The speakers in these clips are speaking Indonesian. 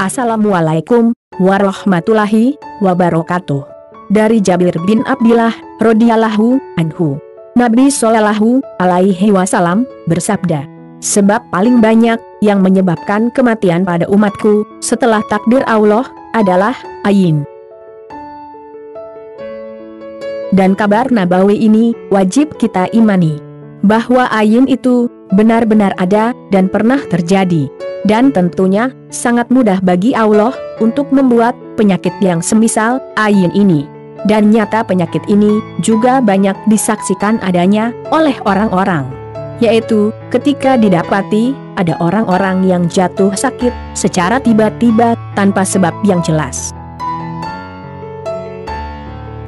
Assalamualaikum warahmatullahi wabarakatuh. Dari Jabir bin Abdillah radhiyallahu anhu, Nabi Shallallahu alaihi wasallam bersabda, sebab paling banyak yang menyebabkan kematian pada umatku setelah takdir Allah adalah ayin. Dan kabar nabawi ini wajib kita imani, bahwa ayin itu benar-benar ada dan pernah terjadi. Dan tentunya sangat mudah bagi Allah untuk membuat penyakit yang semisal ayin ini. Dan nyata penyakit ini juga banyak disaksikan adanya oleh orang-orang, yaitu ketika didapati ada orang-orang yang jatuh sakit secara tiba-tiba tanpa sebab yang jelas.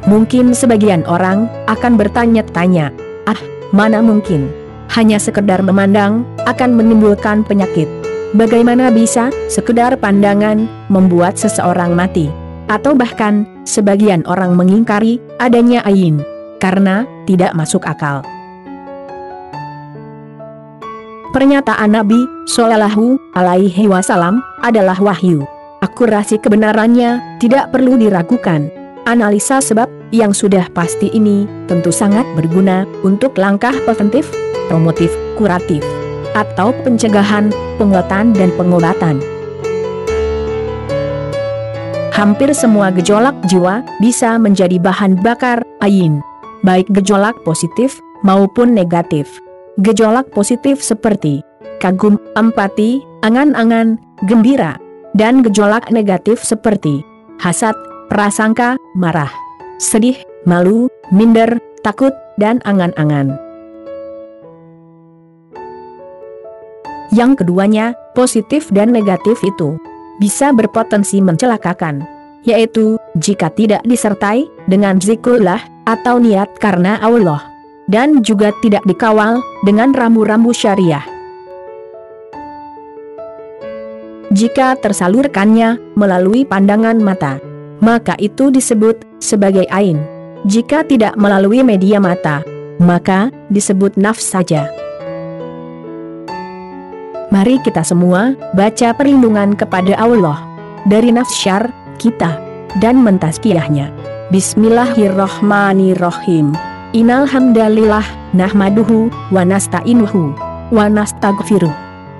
Mungkin sebagian orang akan bertanya-tanya, mana mungkin hanya sekedar memandang akan menimbulkan penyakit. Bagaimana bisa sekedar pandangan membuat seseorang mati? Atau bahkan sebagian orang mengingkari adanya ayin karena tidak masuk akal. Pernyataan Nabi Shallallahu alaihi wasallam adalah wahyu. Akurasi kebenarannya tidak perlu diragukan. Analisa sebab yang sudah pasti ini tentu sangat berguna untuk langkah preventif, promotif, kuratif, atau pencegahan, penguatan dan pengobatan. Hampir semua gejolak jiwa bisa menjadi bahan bakar ayin, baik gejolak positif maupun negatif. Gejolak positif seperti kagum, empati, angan-angan, gembira, dan gejolak negatif seperti hasad, prasangka, marah, sedih, malu, minder, takut, dan angan-angan. Yang keduanya, positif dan negatif itu bisa berpotensi mencelakakan, yaitu jika tidak disertai dengan zikrullah atau niat karena Allah, dan juga tidak dikawal dengan rambu-rambu syariah. Jika tersalurkannya melalui pandangan mata, maka itu disebut sebagai ain. Jika tidak melalui media mata, maka disebut nafs saja. Mari kita semua baca perlindungan kepada Allah dari nafs syar kita dan mentazkiyahnya. Bismillahirrahmanirrahim. Innal hamdalillah nahmaduhu wa nasta'inuhu wa nastaghfiruh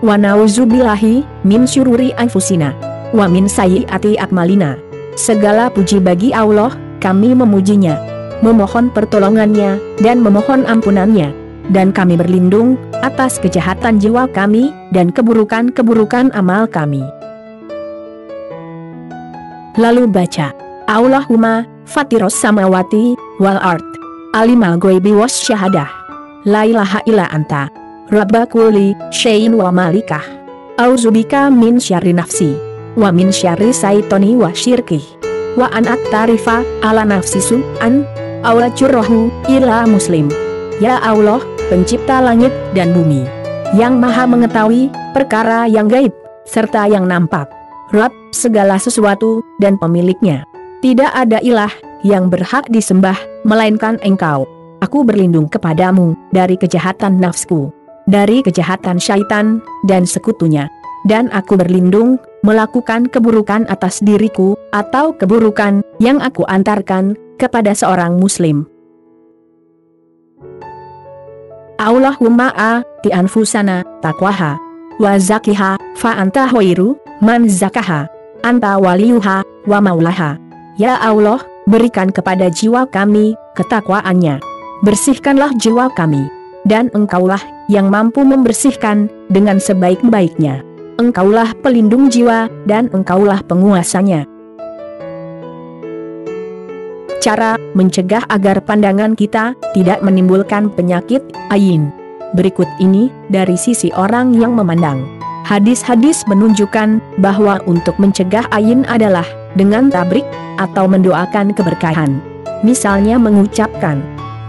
wa na'udzubillahi min syururi anfusina wa min sayyiati a'malina. Segala puji bagi Allah, kami memujinya, memohon pertolongannya dan memohon ampunannya, dan kami berlindung atas kejahatan jiwa kami dan keburukan-keburukan amal kami. Lalu baca, Allahumma fatiros samawati wal ard, alimal ghaibi was syahadah, la ilaha illa anta, rabba kulli syai'in wa malikah, auzubika min syarri nafsi, wa min syarri syaitoni wa syirkih, wa an aktarifa ala nafsi su'an, aw ajurrahu ila muslim. Ya Allah, pencipta langit dan bumi, yang maha mengetahui perkara yang gaib, serta yang nampak, Rabb segala sesuatu dan pemiliknya. Tidak ada ilah yang berhak disembah, melainkan Engkau. Aku berlindung kepadamu dari kejahatan nafsku, dari kejahatan syaitan dan sekutunya, dan aku berlindung melakukan keburukan atas diriku, atau keburukan yang aku antarkan kepada seorang muslim. Allahumma ati anfusana taqwaha wa zakiha fa anta khairu man zakaha anta waliyuha wa maulaha. Ya Allah, berikan kepada jiwa kami ketakwaannya, bersihkanlah jiwa kami, dan Engkaulah yang mampu membersihkan dengan sebaik-baiknya. Engkaulah pelindung jiwa dan Engkaulah penguasanya. Cara mencegah agar pandangan kita tidak menimbulkan penyakit ayin. Berikut ini dari sisi orang yang memandang. Hadis-hadis menunjukkan bahwa untuk mencegah ayin adalah dengan tabrik atau mendoakan keberkahan. Misalnya mengucapkan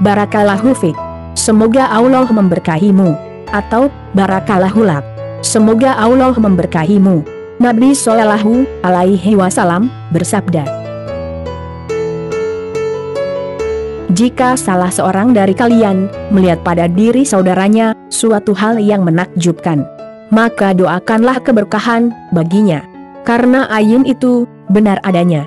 barakallahu fik, semoga Allah memberkahimu, atau barakallahu lak, semoga Allah memberkahimu. Nabi Shallallahu alaihi wasallam bersabda, jika salah seorang dari kalian melihat pada diri saudaranya suatu hal yang menakjubkan, maka doakanlah keberkahan baginya. karena ayin itu benar adanya.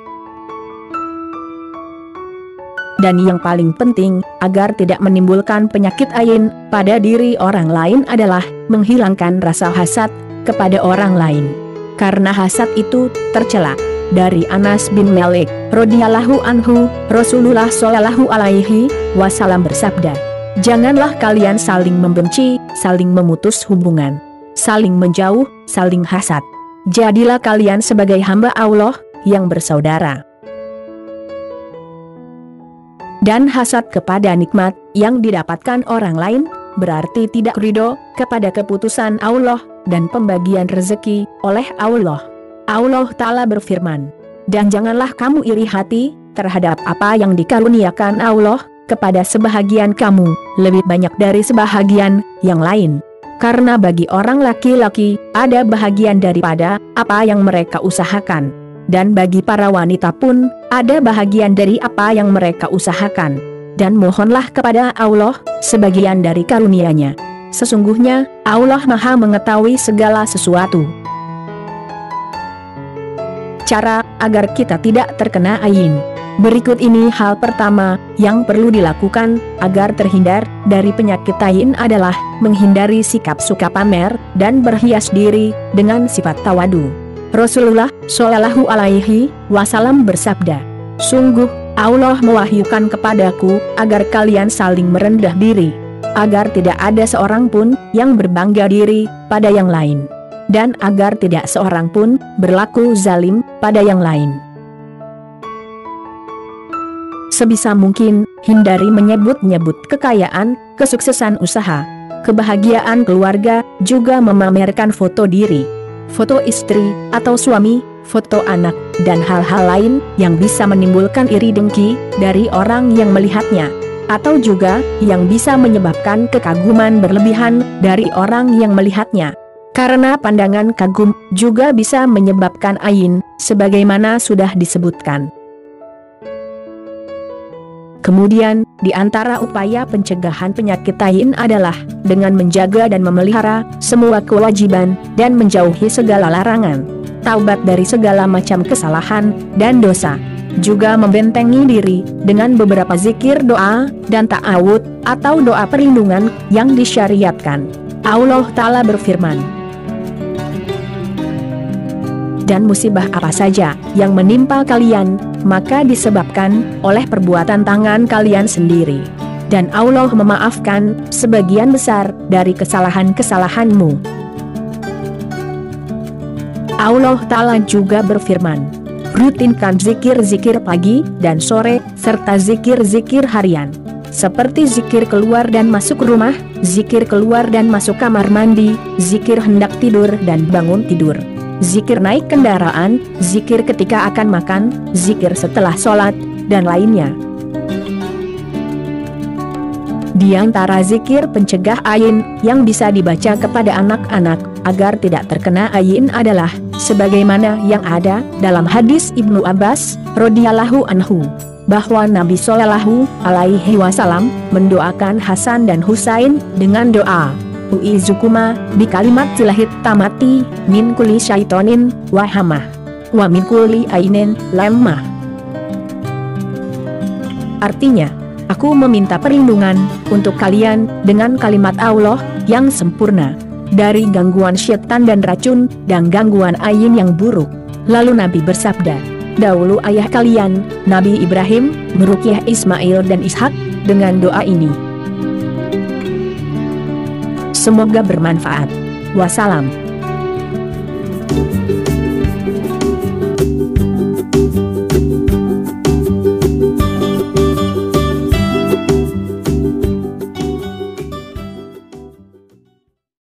Dan yang paling penting, agar tidak menimbulkan penyakit ayin pada diri orang lain adalah menghilangkan rasa hasad kepada orang lain. Karena hasad itu tercela. Dari Anas bin Malik radhiyallahu anhu, Rasulullah shallallahu alaihi wasallam bersabda, "Janganlah kalian saling membenci, saling memutus hubungan, saling menjauh, saling hasad. Jadilah kalian sebagai hamba Allah yang bersaudara." Dan hasad kepada nikmat yang didapatkan orang lain, berarti tidak ridho kepada keputusan Allah dan pembagian rezeki oleh Allah. Allah Ta'ala berfirman, "Dan janganlah kamu iri hati terhadap apa yang dikaruniakan Allah kepada sebahagian kamu, lebih banyak dari sebahagian yang lain. Karena bagi orang laki-laki, ada bahagian daripada apa yang mereka usahakan. Dan bagi para wanita pun, ada bahagian dari apa yang mereka usahakan. Dan mohonlah kepada Allah sebagian dari karunia-Nya. Sesungguhnya, Allah Maha mengetahui segala sesuatu." Cara agar kita tidak terkena ayin. Berikut ini hal pertama yang perlu dilakukan agar terhindar dari penyakit ayin adalah menghindari sikap suka pamer dan berhias diri dengan sifat tawadu. Rasulullah shallallahu alaihi wasallam bersabda, "Sungguh, Allah mewahyukan kepadaku agar kalian saling merendah diri, agar tidak ada seorang pun yang berbangga diri pada yang lain, dan agar tidak seorang pun berlaku zalim pada yang lain." Sebisa mungkin, hindari menyebut-nyebut kekayaan, kesuksesan usaha, kebahagiaan keluarga, juga memamerkan foto diri, foto istri atau suami, foto anak, dan hal-hal lain yang bisa menimbulkan iri dengki dari orang yang melihatnya, atau juga yang bisa menyebabkan kekaguman berlebihan dari orang yang melihatnya. Karena pandangan kagum juga bisa menyebabkan ayin, sebagaimana sudah disebutkan. Kemudian, di antara upaya pencegahan penyakit ayin adalah dengan menjaga dan memelihara semua kewajiban dan menjauhi segala larangan, taubat dari segala macam kesalahan dan dosa, juga membentengi diri dengan beberapa zikir doa dan ta'awud atau doa perlindungan yang disyariatkan. Allah Ta'ala berfirman, "Dan musibah apa saja yang menimpa kalian, maka disebabkan oleh perbuatan tangan kalian sendiri. Dan Allah memaafkan sebagian besar dari kesalahan-kesalahanmu." Allah Ta'ala juga berfirman, "Rutinkan zikir-zikir pagi dan sore, serta zikir-zikir harian. Seperti zikir keluar dan masuk rumah, zikir keluar dan masuk kamar mandi, zikir hendak tidur dan bangun tidur, zikir naik kendaraan, zikir ketika akan makan, zikir setelah sholat, dan lainnya." Di antara zikir pencegah ayin yang bisa dibaca kepada anak-anak agar tidak terkena ayin adalah sebagaimana yang ada dalam hadis Ibnu Abbas radhiyallahu anhu, bahwa Nabi Shallallahu alaihi wasallam mendoakan Hasan dan Husain dengan doa, "U'izukuma bi kalimat tilahit tamati min kulli syaitonin wahamah wa min kulli ainin lemah." Artinya, aku meminta perlindungan untuk kalian dengan kalimat Allah yang sempurna dari gangguan syaitan dan racun dan gangguan ayin yang buruk. Lalu Nabi bersabda, "Dahulu ayah kalian, Nabi Ibrahim, meruqyah Ismail dan Ishak dengan doa ini." Semoga bermanfaat. Wassalam.